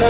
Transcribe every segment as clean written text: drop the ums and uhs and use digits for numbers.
Hi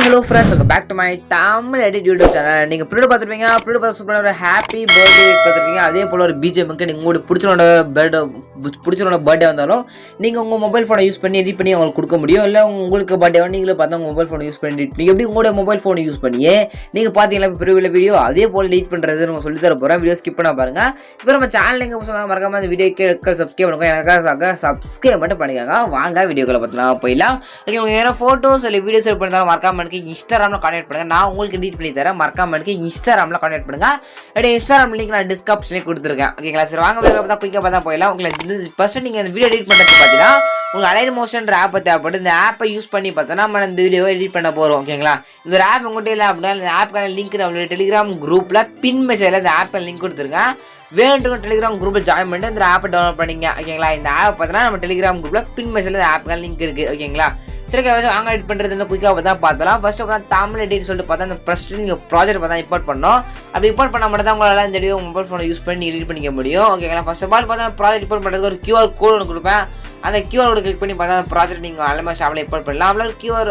hello friends, welcome back to my Tamil edit YouTube channel. நீங்க ப்ரிடு பார்த்துருப்பீங்க, ப்ரிடு பார்த்து சூப்பரான ஒரு ஹாப்பி பர்த்டே பார்த்துருப்பீங்க. அதே போல ஒரு பிஜிஎம்க்கு நீங்க உங்களுக்கு பிடிச்சவனோட பர்த்டே வந்தாலும் நீங்க உங்க மொபைல் ஃபோனை யூஸ் பண்ணி எடிட் பண்ணி அவங்களுக்கு கொடுக்க முடியும். இல்லை உங்களுக்கு பர்த்டே நீங்களே பார்த்தா உங்க மொபைல் ஃபோனை யூஸ் பண்ணி எடிட் பண்ணி எப்படி உங்களோட மொபைல் ஃபோனை யூஸ் பண்ணியே நீங்க பார்த்தீங்களா ப்ரிவியூல வீடியோ அதே போல எடிட் பண்றது நான் சொல்லி தர போறேன். வீடியோ ஸ்கிப் பண்ண பாருங்க. இப்போ நம்ம சேனல் எங்க சொன்னாங்க மறக்காம இந்த வீடியோக்கு சப்ஸ்கிரைப் பண்ணுங்க. எனக்காக சப்ஸ்கிரைப் மட்டும் பண்ணிக்கோங்க. வாங்க வீடியோக்குள்ள பார்த்தலாம் போயிடலாம். உங்களுக்கு வேற போட்டோஸ் இல்லை வீடியோஸ் எடிட் பண்ணாலும் மறக்காம இன்ஸ்டாகிராம்ல கான்டாக்ட் பண்ணுங்க. நான் உங்களுக்கு எடிட் பண்ணி தரேன். மறக்காம இன்ஸ்டாகிராம்ல கான்டாக்ட் பண்ணுங்க. அப்படியே இன்ஸ்டாகிராம் லிங்க் நான் டிஸ்கிரிப்ஷன்ல கொடுத்துருக்கேன். ஓகேங்களா? சரி வாங்க வீடியோ பார்த்தா குயிக்கா பார்த்தா போயிடலாம். உங்களுக்கு ஃபர்ஸ்ட் நீங்க இந்த வீடியோ எடிட் பண்றது பார்த்தீங்கன்னா உங்களுக்கு அலைட் மோஷன் ஆப் தேவைப்படும். இந்த ஆப்பை யூஸ் பண்ணி பார்த்தோன்னா நம்ம இந்த வீடியோவை எடிட் பண்ண போறோம். ஓகேங்களா? இந்த ஒரு ஆப் உங்கள்கிட்ட இல்லை அப்படின்னா இந்த ஆப்புக்கான லிங்க் நம்மளுடைய டெலிகிராம் குரூப்ல பின் மெசேஜ்ல இந்த ஆப்புக்கான லிங்க் கொடுத்துருங்க. வேணும் டெலிகிராம் குரூப்ல ஜாயின் பண்ணிட்டு இந்த ஆப்பை டவுன்லோட் பண்ணிங்க. ஓகேங்களா? இந்த ஆப் பார்த்தீங்கன்னா நம்ம டெலிகிராம் குரூப்ல பின் மெசேஜ்ல இந்த ஆப்புக்கான லிங்க் இருக்கு. ஓகேங்களா? சரி வாங்க எடிட் பண்ணுறது இந்த குயிக்காக தான் பார்த்தலாம். ஃபர்ஸ்ட் உட்காந்து தமிழ் எடிட் சொல்லிட்டு பார்த்தா அந்த ஃபர்ஸ்ட் நீங்கள் ப்ராஜெக்ட் பார்த்தா இம்போர்ட் பண்ணோம். அப்படி இம்போர்ட் பண்ணால் மட்டும் தான் உங்களால் இந்த வீடியோ மொபைல் ஃபோனை யூஸ் பண்ணி எடிட் பண்ணிக்க முடியும். ஓகேங்களா? ஃபர்ஸ்ட் ஆஃப் ஆல் பார்த்தா ப்ராஜெக்ட் இம்போர்ட் பண்ணுறதுக்கு ஒரு QR கோட் ஒன்று கொடுப்பேன். அந்த QR கோடு கிளிக் பண்ணி பார்த்தா அந்த ப்ராஜெக்ட் நீங்கள் அலமாஸ் ஆப்ல இம்போர்ட் பண்ணலாம்.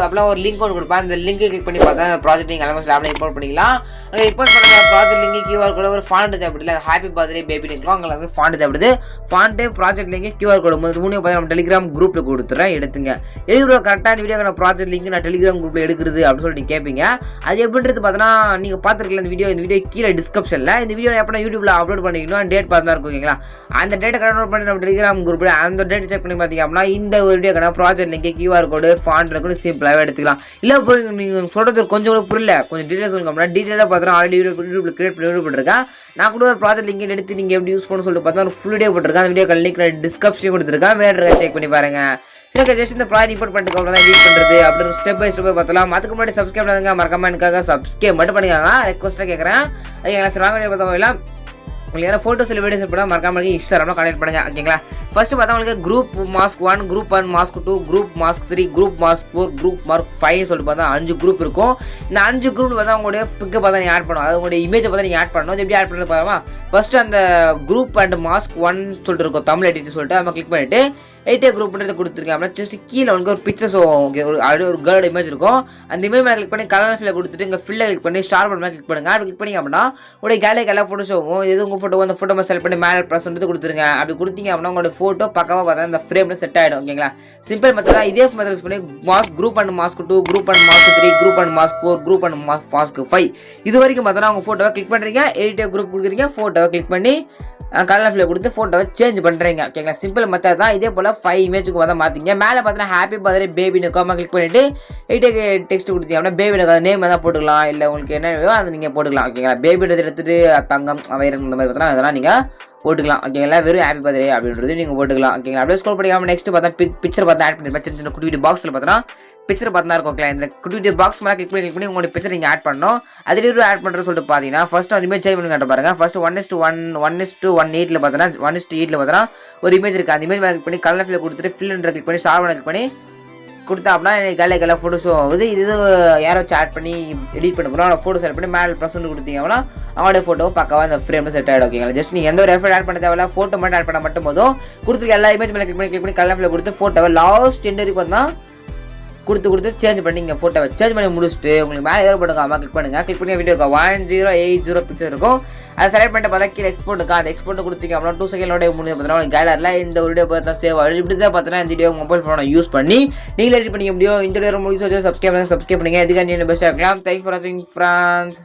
அப்படிலாம் ஒரு லிங்க் ஒன்று கொடுப்பேன். அந்த லிங்க் கிளிக் பண்ணி பார்த்தா அந்த ப்ராஜெக்ட் நீங்கள் அலமாஸ் ஆப்ல இம்போர்ட் பண்ணிக்கலாம். அங்கே இம்போர்ட் பண்ண ப்ராஜெக்ட் லிங்க் QR கோட ஒரு ஃபாண்ட் தேவைப்படுது. ஹாப்பி பர்த்டே பேபி இருக்கும். அங்கே வந்து ஃபாண்ட் தேவைப்படுது. ஃபாண்ட்டு ப்ராஜெக்ட் லிங்க் QR கோடு மூணு பார்த்து நம்ம டெலிகிராம் குரூப்பில் கொடுத்துறேன். எடுத்துங்க. எடுக்கிற கரெக்டாக இந்த வீடியோ ப்ராஜெக்ட் லிங்க் நான் டெலிகிராம் குரூப்பில் எடுக்கிறது அப்படின்னு சொல்லிட்டு கேட்பீங்க. அது எப்படின்றது பார்த்தோன்னா நீங்கள் பார்த்துருக்கல இந்த வீடியோ கீழே டிஸ்கிரிப்ஷனில் இந்த வீடியோ எப்போ யூடியூப்ல அப்லோட் பண்ணிக்கணும் டேட் பார்த்து தான் இருக்கும். ஓகேங்களா? அந்த டேட்டை கன்வெர்ட் பண்ணி நம்ம டெலிகிராம் குரூப்பில் அந்த டேட் செக் பண்ணி பார்த்தீங்க அப்படின்னா இந்த ஒரு வீடியோக்கான ப்ராஜெக்ட் லிங்க் QR கோடு ஃபாண்ட் கூட சிம்பிளாகவே எடுத்துக்கலாம். இல்லை நீங்கள் சொல்கிறது கொஞ்சம் கூட புரியல கொஞ்சம் டீட்டெயில்ஸ் சொல்லுங்க. டீட்டெயிலாக பார்த்தா ஆல்ரெடி யூடியூப்ல கிரியேட் பண்ணிருக்கேன். நான் கூட ஒரு ப்ராஜெக்ட் லிங்க் எடுத்து நீங்கள் எப்படி யூஸ் பண்ணணும்னு சொல்லிட்டு பார்த்தா ஒரு ஃபுல் வீடியோ போட்டிருக்கேன். அந்த வீடியோ லிங்க் நான் டிஸ்கிரிப்ஷன் கொடுத்துருக்கேன். வேறு செக் பண்ணி பாருங்க. சரி ஜஸ்ட் இந்த ப்ராஜெக்ட் இம்போர்ட் பண்ணிட்டு தான் எடிட் பண்ணுறது அப்படின்னு ஸ்டெப் பை ஸ்டெப் பார்த்தலாம். அதுக்கு முன்னாடி சப்ஸ்கிரைப் பண்ணுங்க. மறக்காம எனக்காக சப்ஸ்கிரைப் மட்டும் பண்ணிக்காங்க. ரெக்வஸ்ட்டாக கேட்குறேன். ஓகேங்களா? சரி வாங்க பார்த்தா உங்களுக்கு யாராவது ஃபோட்டோஸ் இல்லை வீடியோஸ் போட்டால் மறக்காம இன்ஸ்டாகிராமில் கான்டாக்ட் பண்ணுங்க. ஓகேங்களா? ஃபர்ஸ்ட் பார்த்தா உங்களுக்கு group mask 1, group 1 mask 2, group mask 3, group mask 4, group mark 5 சொல்லிட்டு பார்த்தா 5 குரூப் இருக்கும். இந்த 5 குரூப் பார்த்தா உங்களுடைய பிக்கை பார்த்தா நீங்கள் ஆட் பண்ணணும். அது உங்களுடைய இமேஜை பார்த்தா நீங்கள் ஆட் பண்ணணும். அது எப்படி ஆட் பண்ணுறது பாருமா? ஃபர்ஸ்ட் அந்த குரூப் அண்ட் மாஸ்க் 1 சொல்லிட்டு இருக்கும் தமிழ் எடிட் சொல்லிட்டு நம்ம கிளிக் பண்ணிட்டு எயிட்டே குரூப்ன்றது கொடுத்துருக்கேன். அப்படின்னா ஜஸ்ட் கீழே வந்து ஒரு பிக்சர்ஸ் ஓகே ஒரு கேர்ளோட இமேஜ் இருக்கும். அந்த இமேஜ் மேலே கிளிக் பண்ணி கலர் ஃபில்ல கொடுத்துட்டு இங்கே ஃபில்லை கிளிக் பண்ணி ஸ்டார் பட்டன் மேலே கிளிக் பண்ணுங்க. அப்படி கிளிக் பண்ணிங்க அப்படின்னா உங்களுடைய கேலரிக்கு எல்லா ஃபோட்டோஸ் ஆகும். எது உங்கள் ஃபோட்டோ அந்த ஃபோட்டோ செலக்ட் பண்ணி மேலே ப்ரெஸ் வந்து கொடுத்துருங்க. அப்படி கொடுத்தீங்க அப்படின்னா உங்களோட ஃபோட்டோ பக்கமாக பார்த்தா இந்த ஃப்ரேமில் செட் ஆகிடும். ஓகேங்களா? சிம்பிள் மெத்தட் தான். இதே மெத்தட் யூஸ் பண்ணி mask group and mask 2, group and mask 3, group and mask 4, group and mask 5 இது வரைக்கும் பார்த்தோன்னா உங்கள் ஃபோட்டோவை கிளிக் பண்ணுறீங்க. எயிட்டே குரூப் கொடுக்குறீங்க. ஃபோட்டோவை கிளிக் பண்ணி கலர் ஃபில்ல கொடுத்து ஃபோட்டோவை சேஞ்ச் பண்ணுறீங்க. ஓகேங்களா? சிம்பிள் மெத்தட் தான். இதே போல் 5 இமேஜுக்கு வந்து மாற்றிங்க. மேலே பார்த்தீங்கன்னா ஹாப்பி பர்த்டே பேபின்னு காமா கிளிக் பண்ணிவிட்டு எயிட்டே டெக்ஸ்ட் கொடுத்தீங்க அப்படின்னா பேபினுக்கு அது நேம் தான் போட்டுக்கலாம். இல்லை உங்களுக்கு என்ன வேணும் அதை நீங்கள் போட்டுக்கலாம். ஓகேங்களா? பேபின்றது எடுத்துகிட்டு தங்கம் வைரம் இந்த மாதிரி பார்த்தா அதெல்லாம் நீங்கள் போட்டுக்கலாம். ஓகேங்களா? வெறும் ஹாப்பி பர்த்டே அப்படின்றது நீங்கள் போட்டுக்கலாம். ஓகேங்களா? அப்படியே ஸ்க்ரோல் பண்ணிக்காமல் நெக்ஸ்ட் பார்த்தா பிக்சர் பார்த்து ஆட் பண்ணிருப்பேன். சின்ன குட்டி பாக்ஸில் பார்த்தோன்னா பிக்சர் பார்த்து தான் இருக்கும். ஓகேங்களா? இந்த குட்டி பாக்ஸ் மேலே கிளிக் பண்ணி உங்களோட பிக்சர் நீங்கள் ஆட் பண்ணணும். அதில் ஆட் பண்ணுறது சொல்லிட்டு பார்த்தீங்கன்னா ஃபர்ஸ்ட் ஒரு இமேஜ் சேஞ்ச் பண்ணி காட்ட பாருங்க. ஃபர்ஸ்ட் 1:1:1:1:8 பார்த்தோன்னா 1:8 பார்த்தோன்னா ஒரு இமேஜ் இருக்குது. அந்த இமேஜ் மேலே கிளிக் பண்ணி கலர் ஃபில்ல கொடுத்துட்டு ஃபில்ன்ற கிளிக் பண்ணி ஸ்டார் கிளிக் பண்ணி கொடுத்தா அப்படின்னா எனக்கு கலை ஃபோட்டோஸும் ஆகுது. இது யாரோ வச்சு ஆட் பண்ணி எடிட் பண்ண போகிறோம். அவனோட ஃபோட்டோ செலக்ட் பண்ணி மேலே ப்ரெசென்ட் கொடுத்தீங்க அப்படின்னா அவனோட ஃபோட்டோ பக்கவாக அந்த ஃப்ரேமில் செட் ஆகிடும். ஓகேங்களா? ஜஸ்ட் நீங்கள் எந்த ஒரு எஃபர்ட் ஆட் பண்ண தேவையில்ல. ஃபோட்டோ மட்டும் ஆட் பண்ண மட்டும் போதும். கொடுத்துருக்க எல்லா இமேஜ் மேலே கிளிக் பண்ணி கலர் ஃபில்ல கொடுத்து ஃபோட்டோவை லாஸ்ட் எண்ட் வரைக்கும் பார்த்தா கொடுத்து சேஞ்ச் பண்ணி இங்கே ஃபோட்டோவை சேஞ்ச் பண்ணி முடிச்சுட்டு உங்களுக்கு மேலே ஏதோ போட்டுக்காம கிளிக் பண்ணுங்கள். கிளிக் பண்ணி வீடியோக்கு 1080 பிக்சர் இருக்கும். அதை செலக்ட் பண்ணிட்டு பார்த்தா கீழே எக்ஸ்போர்ட் இருக்கா அந்த எக்ஸ்போர்ட் கொடுத்தீங்க அப்படின்னா 2 செகண்டோட முடிஞ்சு பார்த்தீங்கன்னா கேலரியில் இந்த வீடியோ பார்த்தா சேவ் ஆகிடும். இப்படி தான் பார்த்தீங்கன்னா இந்த வீடியோ மொபைல் ஃபோனை யூஸ் பண்ணி நீங்களே எடிட் பண்ணிக்க முடியும். இந்த வீடியோ முடிச்சு சப்ஸ்கிரைப் பண்ணுங்க. எதுக்காக நீங்கள் பெஸ்ட்டாக இருக்கலாம். தேங்க்ஸ் ஃபார் வாட்சிங் ஃப்ரெண்ட்ஸ்.